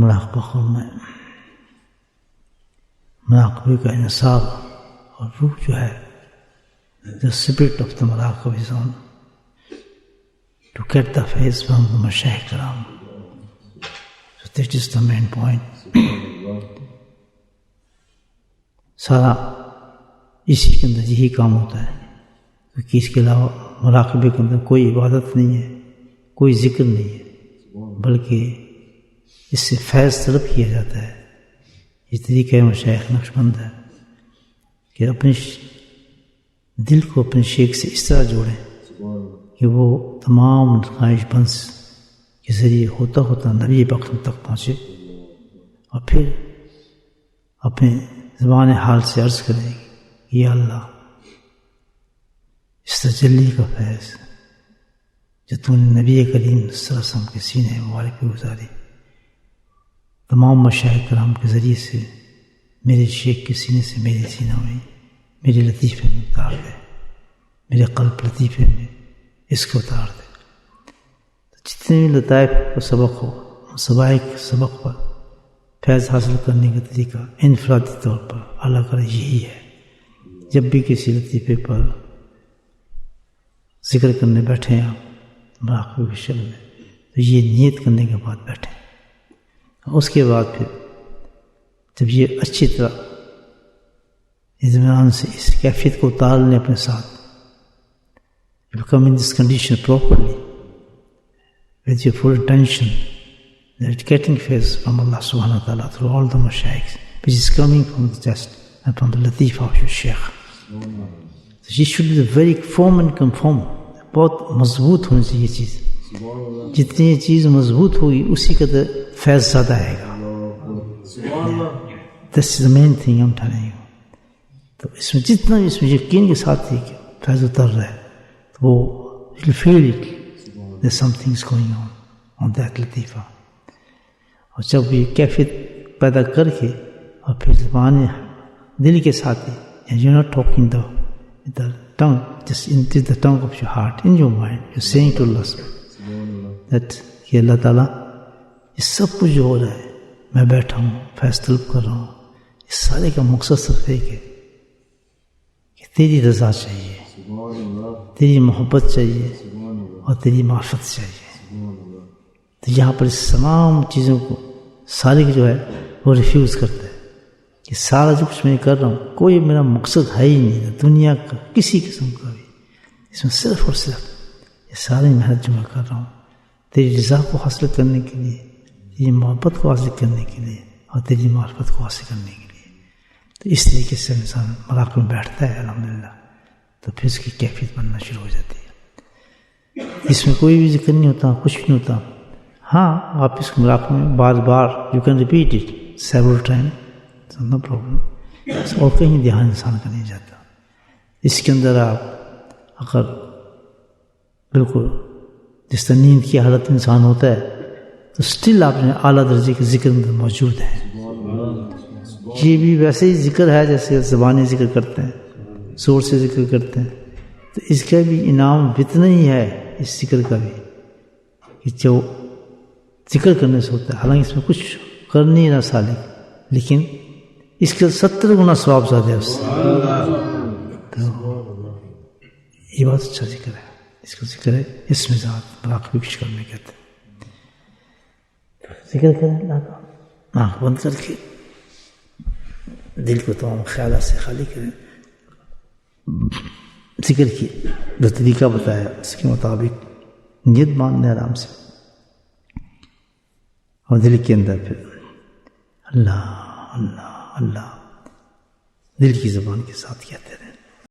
مراقبہ کرنا ہے. مراقبے کا انصاب اور روح جو ہے the spirit of the مراقب is on to get the face from the مشایخ کرام. So that is the main point. سارا اسی کے اندر یہی کام ہوتا ہے کیونکہ اس کے علاوہ مراقبے کے اندر کوئی عبادت نہیں ہے، کوئی ذکر نہیں ہے، بلکہ اس سے فیض طلب کیا جاتا ہے. یہ طریقہ مشایخ نقشبند ہے کہ اپنے دل کو اپنے شیخ سے اس طرح جوڑیں کہ وہ تمام نمائش بنس کے ذریعے ہوتا ہوتا نبی بخش تک پہنچے، اور پھر اپنے زبان حال سے عرض کرے کہ یا اللہ اس تجلی کا فیض جو تو نے نبی کریم صلی اللہ علیہ وسلم کے سینے مبارک پہ گزاری، تمام مشایخ کرام کے ذریعے سے میرے شیخ کے سینے سے میرے سینہ میں میرے لطیفے میں اتار دے، میرے قلب لطیفے میں اس کو اتار دے. جتنے بھی لطائف کا سبق ہو، سبائق سبق پر فیض حاصل کرنے کا طریقہ انفرادی طور پر اللہ کرے یہی ہے. جب بھی کسی لطیفے پر ذکر کرنے بیٹھیں آپ مراقبے کے شکل میں، تو یہ نیت کرنے کے بعد بیٹھیں. اس کے بعد پھر جب یہ اچھی طرح اطمینان سے اس کیفیت کو اتار لیں اپنے ساتھ، you come in this condition properly with your full attention that getting faith from Allah subhanahu wa ta'ala through all the mashayikh which is coming from the chest and from the latifa of your sheikh. So she should be very firm and conform. بہت مضبوط ہونی چاہیے یہ چیز. جتنی یہ چیز مضبوط ہوگی اسی قدر فیض زیادہ آئے گا. That's the main thing I'm telling you. تو اس میں جتنا بھی اس میں یقین کے ساتھ ہی کہ فیض اتر رہا ہے تو وہ you'll feel it. There's something is going on that لطیفہ. اور جب یہ کیفیت پیدا کر کے اور پھر زبان دل کے ساتھ ہی and you're not talking the tongue, just into the tongue of your heart, in your mind, you're saying to Allah that کہ اللہ تعالیٰ یہ سب کچھ جو ہو رہا ہے میں بیٹھا ہوں فیض طلب کر رہا ہوں، اس سارے کا مقصد صرف ایک ہے کہ تیری رضا چاہیے، تیری محبت چاہیے اور تیری معرفت چاہیے. تو یہاں پر اس تمام چیزوں کو سارے جو ہے وہ ریفیوز کرتا ہے کہ سارا جو کچھ میں کر رہا ہوں کوئی میرا مقصد ہے ہی نہیں دنیا کا کسی قسم کا بھی. اس میں صرف اور صرف یہ ساری محنت جو میں کر رہا ہوں تیری رضا کو حاصل کرنے کے لیے، تیری محبت کو حاصل کرنے کے لیے اور تیری معرفت کو حاصل کرنے کے لیے. تو اس طریقے سے انسان مراقبے میں بیٹھتا ہے الحمدللہ، تو پھر اس کی کیفیت بننا شروع ہو جاتی ہے. اس میں کوئی بھی ذکر نہیں ہوتا، کچھ بھی نہیں ہوتا. ہاں آپ اس مراقبے میں بار بار you can repeat it several time, no problem. اور کہیں دھیان انسان کا نہیں جاتا. اس کے اندر آپ اگر بالکل جس طرح نیند کی حالت میں انسان ہوتا ہے تو اسٹل آپ نے اعلیٰ درجے کے ذکر اندر موجود ہے. یہ بھی ویسے ہی ذکر ہے جیسے زبانی ذکر کرتے ہیں، زور سے ذکر کرتے ہیں. تو اس کا بھی انعام اتنا ہی ہے اس ذکر کا بھی کہ جو ذکر کرنے سے ہوتا ہے. حالانکہ اس میں کچھ کر نہیں رہا سالک، لیکن اس کے 70 گنا ثواب زیادہ ہے اس سے. تو یہ بہت اچھا ذکر ہے، اس کا ذکر ہے اس میں ذات مراقبے کی شکل میں کہتے ہیں. ذکر کریں اللہ کا، آنکھ بند کر کے دل کو تمام خیالات سے خالی کریں. ذکر کی جو طریقہ بتایا اس کے مطابق نیت باندھنے آرام سے، اور دل کے اندر پھر اللہ اللہ اللہ دل کی زبان کے ساتھ کہتے رہے.